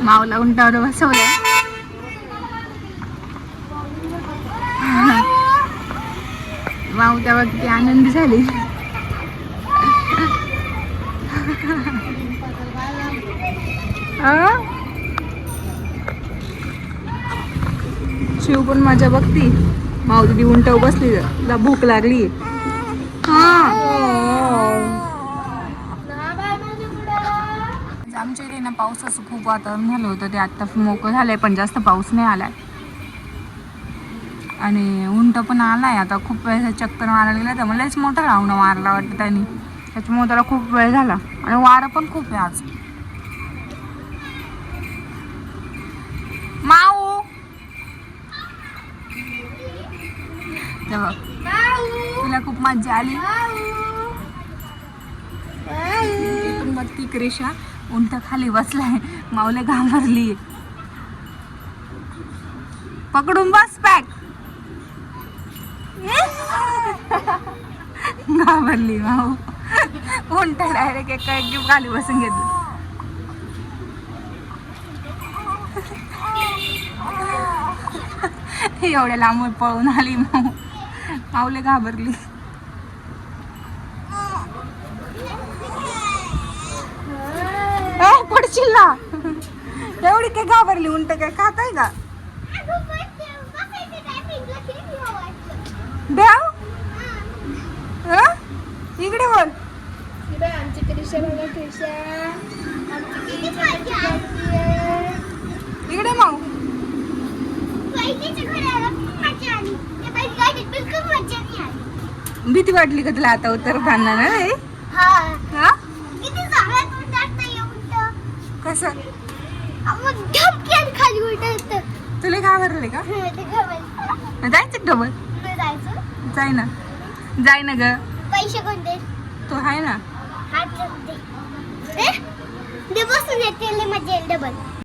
माऊला उंटावर बसवलंय. माऊ तेव्हा किती आनंदी झाली. शिव पण माझ्या बघती. माऊ दिदी उंटावर बसली, तिला भूक लागली. आमच्या इथे ना पावसाचं खूप वातावरण झालं होतं, ते आत्ता मोकळं झालंय, पण जास्त पाऊस नाही आलाय. आणि उंट पण आलाय आता. खूप वेळ चक्कर मारायला गेला तर मलाच मोठा रावणा मारला वाटतं त्यांनी, त्याच्यामुळे त्याला खूप वेळ झाला. आणि वारं पण खूप आहे आज. माऊ तेव्हा तिला खूप मज्जा आली. इथून बघती क्रिशा उंट खाली बसलाय. माऊले घाबरली. पकडून बस पॅक. घाबरली माऊ. उंट डायरेक्ट एका एक खाली बसून घेतलं. एवढ्या लांबून पळून आली माऊ. माऊले घाबरली. पडशील ना. एवढी काय घाबरली. उंट काय खाताय का? द्याव इकडे बोल. इकडे माऊ. भीती वाटली का तुला आता उतरताना? नाही कसं खाली उलट तुला घाबरले का? जायचं डबल. जाय ना, जाय ना ग. पैसे कोणते? तो आहे ना. बसून येते मजा डबल.